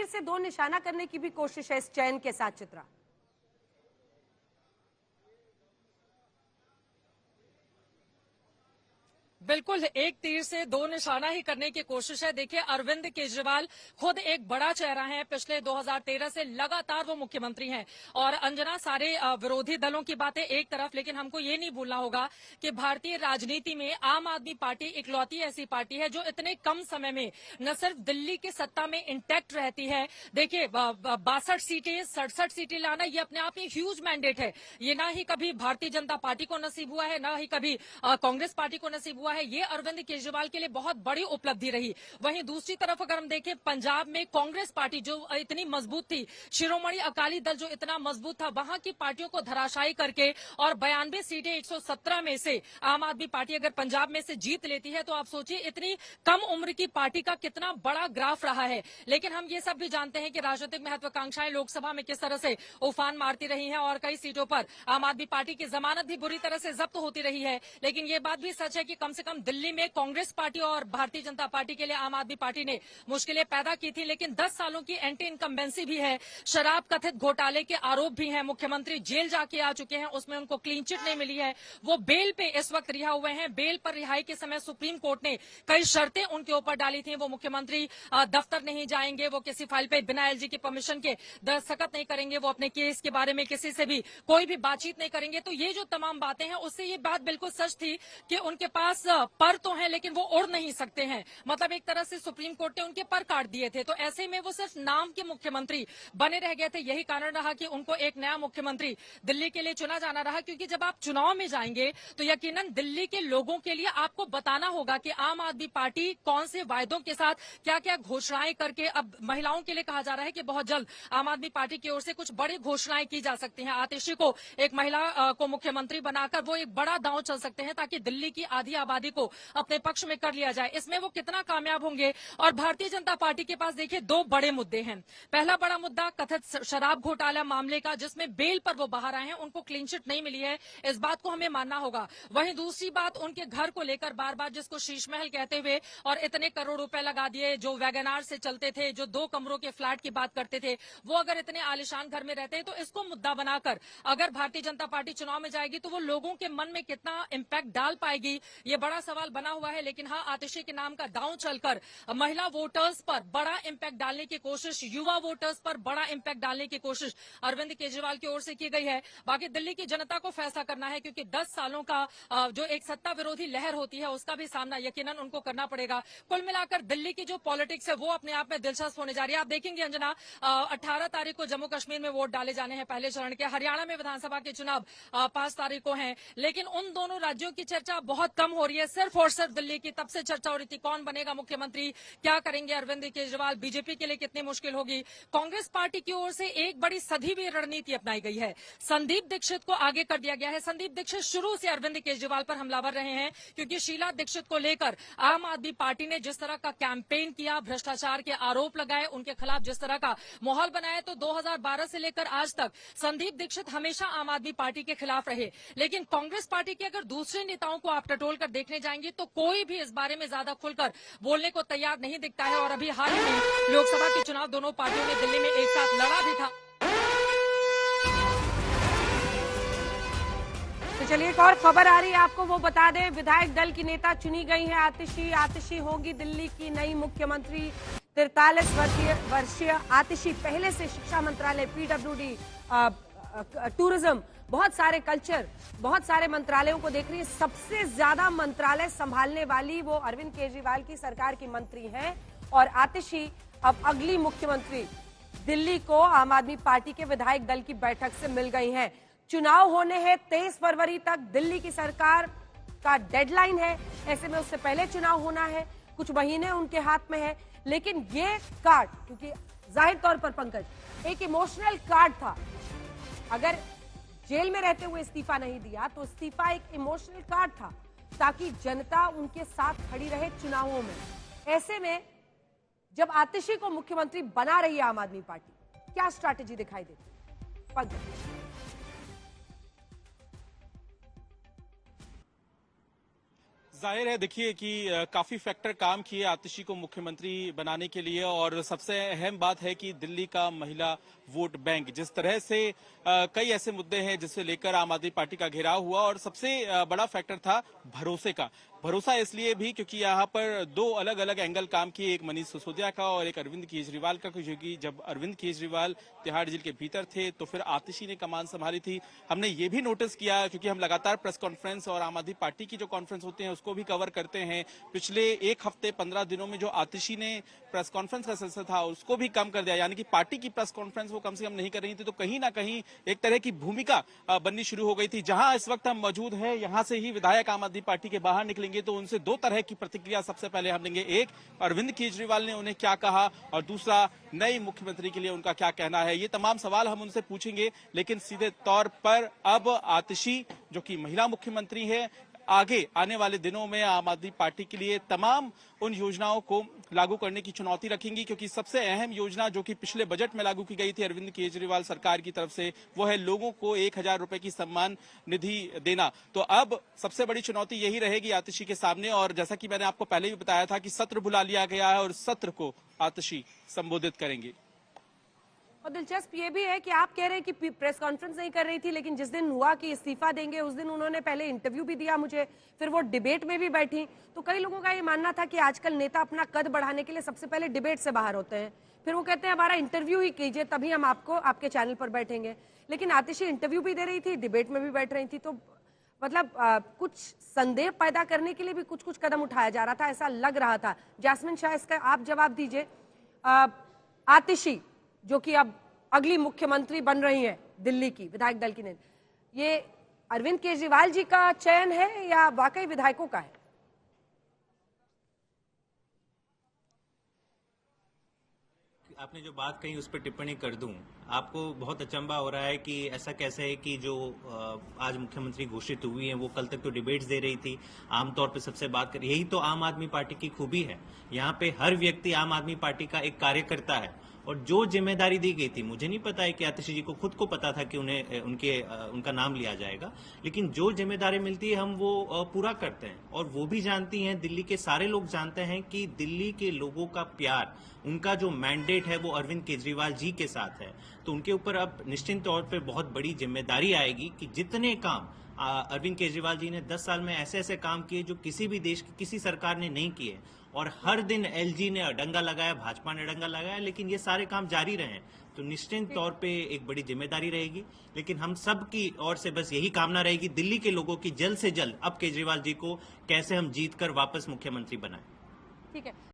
तीर से दो निशाना करने की भी कोशिश है इस चयन के साथ चित्रा? बिल्कुल, एक तीर से दो निशाना ही करने की कोशिश है। देखिए, अरविंद केजरीवाल खुद एक बड़ा चेहरा है। पिछले 2013 से लगातार वो मुख्यमंत्री हैं। और अंजना, सारे विरोधी दलों की बातें एक तरफ, लेकिन हमको ये नहीं भूलना होगा कि भारतीय राजनीति में आम आदमी पार्टी इकलौती ऐसी पार्टी है जो इतने कम समय में न सिर्फ दिल्ली की सत्ता में इंटैक्ट रहती है। देखिए, 62 सीटें, 67 सीटें लाना, ये अपने आप में ह्यूज मैंडेट है। ये ना ही कभी भारतीय जनता पार्टी को नसीब हुआ है, ना ही कभी कांग्रेस पार्टी को नसीब हुआ है। ये अरविंद केजरीवाल के लिए बहुत बड़ी उपलब्धि रही। वहीं दूसरी तरफ अगर हम देखें, पंजाब में कांग्रेस पार्टी जो इतनी मजबूत थी, शिरोमणि अकाली दल जो इतना मजबूत था, वहां की पार्टियों को धराशायी करके और 92 सीटें 117 में से आम आदमी पार्टी अगर पंजाब में से जीत लेती है, तो आप सोचिए इतनी कम उम्र की पार्टी का कितना बड़ा ग्राफ रहा है। लेकिन हम ये सब भी जानते हैं कि राजनीतिक महत्वाकांक्षाएं लोकसभा में किस तरह से उफान मारती रही हैं और कई सीटों पर आम आदमी पार्टी की जमानत भी बुरी तरह से जब्त होती रही है। लेकिन ये बात भी सच है कि कम से कम दिल्ली में कांग्रेस पार्टी और भारतीय जनता पार्टी के लिए आम आदमी पार्टी ने मुश्किलें पैदा की थी। लेकिन 10 सालों की एंटी इनकम्बेंसी भी है, शराब कथित घोटाले के आरोप भी हैं, मुख्यमंत्री जेल जाके आ चुके हैं, उसमें उनको क्लीन चिट नहीं मिली है, वो बेल पे इस वक्त रिहा हुए हैं। बेल पर रिहाई के समय सुप्रीम कोर्ट ने कई शर्तें उनके ऊपर डाली थी। वो मुख्यमंत्री दफ्तर नहीं जाएंगे, वो किसी फाइल पे बिना एलजी की परमिशन के दस्तखत नहीं करेंगे, वो अपने केस के बारे में किसी से भी कोई भी बातचीत नहीं करेंगे। तो ये जो तमाम बातें हैं, उससे ये बात बिल्कुल सच थी कि उनके पास पर तो है लेकिन वो उड़ नहीं सकते हैं। मतलब एक तरह से सुप्रीम कोर्ट ने उनके पर काट दिए थे। तो ऐसे में वो सिर्फ नाम के मुख्यमंत्री बने रह गए थे। यही कारण रहा कि उनको एक नया मुख्यमंत्री दिल्ली के लिए चुना जाना रहा, क्योंकि जब आप चुनाव में जाएंगे तो यकीनन दिल्ली के लोगों के लिए आपको बताना होगा कि आम आदमी पार्टी कौन से वायदों के साथ क्या क्या घोषणाएं करके, अब महिलाओं के लिए कहा जा रहा है कि बहुत जल्द आम आदमी पार्टी की ओर से कुछ बड़ी घोषणाएं की जा सकती हैं। आतिशी को एक महिला को मुख्यमंत्री बनाकर वो एक बड़ा दांव चल सकते हैं ताकि दिल्ली की आधी आबादी को अपने पक्ष में कर लिया जाए। इसमें वो कितना कामयाब होंगे। और भारतीय जनता पार्टी के पास देखिए दो बड़े मुद्दे हैं। पहला बड़ा मुद्दा कथित शराब घोटाला मामले का, जिसमें बेल पर वो बाहर आए हैं, उनको क्लीन चिट नहीं मिली है, इस बात को हमें मानना होगा। वहीं दूसरी बात, उनके घर को लेकर बार बार जिसको शीश महल कहते हुए और इतने करोड़ रुपए लगा दिए, जो वैगनार से चलते थे, जो 2 कमरों के फ्लैट की बात करते थे, वो अगर इतने आलिशान घर में रहते हैं, तो इसको मुद्दा बनाकर अगर भारतीय जनता पार्टी चुनाव में जाएगी तो वो लोगों के मन में कितना इम्पैक्ट डाल पाएगी, ये बड़ा सवाल बना हुआ है। लेकिन हाँ, आतिशी के नाम का दांव चलकर महिला वोटर्स पर बड़ा इम्पैक्ट डालने की कोशिश, युवा वोटर्स पर बड़ा इम्पैक्ट डालने की कोशिश अरविंद केजरीवाल की ओर से की गई है। बाकी दिल्ली की जनता को फैसला करना है, क्योंकि 10 सालों का जो एक सत्ता विरोधी लहर होती है उसका भी सामना यकीनन उनको करना पड़ेगा। कुल मिलाकर दिल्ली की जो पॉलिटिक्स है वो अपने आप में दिलचस्प होने जा रही है। आप देखेंगे अंजना, 18 तारीख को जम्मू कश्मीर में वोट डाले जाने हैं पहले चरण के, हरियाणा में विधानसभा के चुनाव 5 तारीख को हैं। लेकिन उन दोनों राज्यों की चर्चा बहुत कम हो रही है, सिर्फ और सिर्फ दिल्ली की। तब से चर्चा हो रही थी कौन बनेगा मुख्यमंत्री, क्या करेंगे अरविंद केजरीवाल, बीजेपी के लिए कितनी मुश्किल होगी। कांग्रेस पार्टी की ओर से एक बड़ी सधी हुई रणनीति अपनाई गई है, संदीप दीक्षित को आगे कर दिया गया है। संदीप दीक्षित शुरू से अरविंद केजरीवाल पर हमलावर रहे हैं, क्योंकि शीला दीक्षित को लेकर आम आदमी पार्टी ने जिस तरह का कैंपेन किया, भ्रष्टाचार के आरोप लगाए, उनके खिलाफ जिस तरह का माहौल बनाया, तो 2012 से लेकर आज तक संदीप दीक्षित हमेशा आम आदमी पार्टी के खिलाफ रहे। लेकिन कांग्रेस पार्टी के अगर दूसरे नेताओं को आप टटोल कर देखने जाएंगे तो कोई भी इस बारे में ज्यादा खुलकर बोलने को तैयार नहीं दिखता है। और अभी हाल ही में लोकसभा के चुनाव दोनों पार्टियों ने दिल्ली में एक साथ लड़ा भी था। तो चलिए, एक और खबर आ रही है, आपको वो बता दें। विधायक दल की नेता चुनी गई है आतिशी। आतिशी होगी दिल्ली की नई मुख्यमंत्री। 43 वर्षीय आतिशी पहले से शिक्षा मंत्रालय, पीडब्ल्यूडी, टूरिज्म, बहुत सारे कल्चर, बहुत सारे मंत्रालयों को देख रही है। सबसे ज्यादा मंत्रालय संभालने वाली वो अरविंद केजरीवाल की सरकार की मंत्री हैं। और आतिशी अब अगली मुख्यमंत्री दिल्ली को आम आदमी पार्टी के विधायक दल की बैठक से मिल गई हैं। चुनाव होने हैं 23 फरवरी तक, दिल्ली की सरकार का डेडलाइन है। ऐसे में उससे पहले चुनाव होना है, कुछ महीने उनके हाथ में है। लेकिन ये कार्ड, क्योंकि जाहिर तौर पर पंकज एक इमोशनल कार्ड था, अगर जेल में रहते हुए इस्तीफा नहीं दिया तो इस्तीफा एक इमोशनल कार्ड था, ताकि जनता उनके साथ खड़ी रहे चुनावों में। ऐसे में जब आतिशी को मुख्यमंत्री बना रही है आम आदमी पार्टी, क्या स्ट्रैटेजी दिखाई देती है पंकज? जाहिर है देखिए कि काफी फैक्टर काम किए आतिशी को मुख्यमंत्री बनाने के लिए और सबसे अहम बात है कि दिल्ली का महिला वोट बैंक जिस तरह से कई ऐसे मुद्दे हैं जिसे लेकर आम आदमी पार्टी का घेराव हुआ और सबसे बड़ा फैक्टर था भरोसे का। भरोसा इसलिए भी क्योंकि यहाँ पर दो अलग अलग एंगल काम किए, एक मनीष सिसोदिया का और एक अरविंद केजरीवाल का, क्योंकि जब अरविंद केजरीवाल तिहाड़ जेल के भीतर थे तो फिर आतिशी ने कमान संभाली थी। हमने ये भी नोटिस किया क्योंकि हम लगातार प्रेस कॉन्फ्रेंस और आम आदमी पार्टी की जो कॉन्फ्रेंस होते हैं उसको भी कवर करते हैं। पिछले एक हफ्ते 15 दिनों में जो आतिशी ने प्रेस कॉन्फ्रेंस का सिलसिला था उसको भी कम कर दिया, यानी कि पार्टी की प्रेस कॉन्फ्रेंस वो कम से कम नहीं कर रही थी। तो कहीं ना कहीं एक तरह की भूमिका बननी शुरू हो गई थी। जहां इस वक्त हम मौजूद हैं यहां से ही विधायक आम आदमी पार्टी के बाहर निकलेंगे तो उनसे दो तरह की प्रतिक्रिया सबसे पहले हम लेंगे। एक, अरविंद केजरीवाल ने उन्हें क्या कहा, और दूसरा, नई मुख्यमंत्री के लिए उनका क्या कहना है। ये तमाम सवाल हम उनसे पूछेंगे, लेकिन सीधे तौर पर अब आतिशी जो कि महिला मुख्यमंत्री है, आगे आने वाले दिनों में आम आदमी पार्टी के लिए तमाम उन योजनाओं को लागू करने की चुनौती रखेंगी, क्योंकि सबसे अहम योजना जो कि पिछले बजट में लागू की गई थी अरविंद केजरीवाल सरकार की तरफ से, वो है लोगों को 1000 रुपए की सम्मान निधि देना। तो अब सबसे बड़ी चुनौती यही रहेगी आतिशी के सामने, और जैसा कि मैंने आपको पहले भी बताया था कि सत्र बुला लिया गया है और सत्र को आतिशी संबोधित करेंगे। और दिलचस्प ये भी है कि आप कह रहे हैं कि प्रेस कॉन्फ्रेंस नहीं कर रही थी, लेकिन जिस दिन हुआ कि इस्तीफा देंगे उस दिन उन्होंने पहले इंटरव्यू भी दिया मुझे, फिर वो डिबेट में भी बैठी। तो कई लोगों का ये मानना था कि आजकल नेता अपना कद बढ़ाने के लिए सबसे पहले डिबेट से बाहर होते हैं, फिर वो कहते हैं हमारा इंटरव्यू ही कीजिए तभी हम आपको आपके चैनल पर बैठेंगे। लेकिन आतिशी इंटरव्यू भी दे रही थी, डिबेट में भी बैठ रही थी, तो मतलब कुछ संदेह पैदा करने के लिए भी कुछ कुछ कदम उठाया जा रहा था, ऐसा लग रहा था। जैस्मिन शाह, इसका आप जवाब दीजिए। आतिशी जो कि अब अगली मुख्यमंत्री बन रही है दिल्ली की विधायक दल की नेता, ये अरविंद केजरीवाल जी का चयन है या वाकई विधायकों का है? आपने जो बात कही उस पर टिप्पणी कर दूं। आपको बहुत अचंभा हो रहा है कि ऐसा कैसे है कि जो आज मुख्यमंत्री घोषित हुई है वो कल तक तो डिबेट्स दे रही थी, आमतौर पे सबसे बात कर, यही तो आम आदमी पार्टी की खूबी है। यहाँ पे हर व्यक्ति आम आदमी पार्टी का एक कार्यकर्ता है, और जो जिम्मेदारी दी गई थी, मुझे नहीं पता है कि आतिशी जी को खुद को पता था कि उन्हें उनका नाम लिया जाएगा, लेकिन जो जिम्मेदारी मिलती है हम वो पूरा करते हैं। और वो भी जानती हैं, दिल्ली के सारे लोग जानते हैं कि दिल्ली के लोगों का प्यार, उनका जो मैंडेट है वो अरविंद केजरीवाल जी के साथ है। तो उनके ऊपर अब निश्चित तौर पर बहुत बड़ी जिम्मेदारी आएगी कि जितने काम अरविंद केजरीवाल जी ने 10 साल में ऐसे ऐसे काम किए जो किसी भी देश की किसी सरकार ने नहीं किए, और हर दिन एलजी ने डंगा लगाया, भाजपा ने डंगा लगाया, लेकिन ये सारे काम जारी रहे, तो निश्चित तौर पे एक बड़ी जिम्मेदारी रहेगी। लेकिन हम सब की ओर से बस यही कामना रहेगी दिल्ली के लोगों की, जल्द से जल्द अब केजरीवाल जी को कैसे हम जीत कर वापस मुख्यमंत्री बनाएं। ठीक है।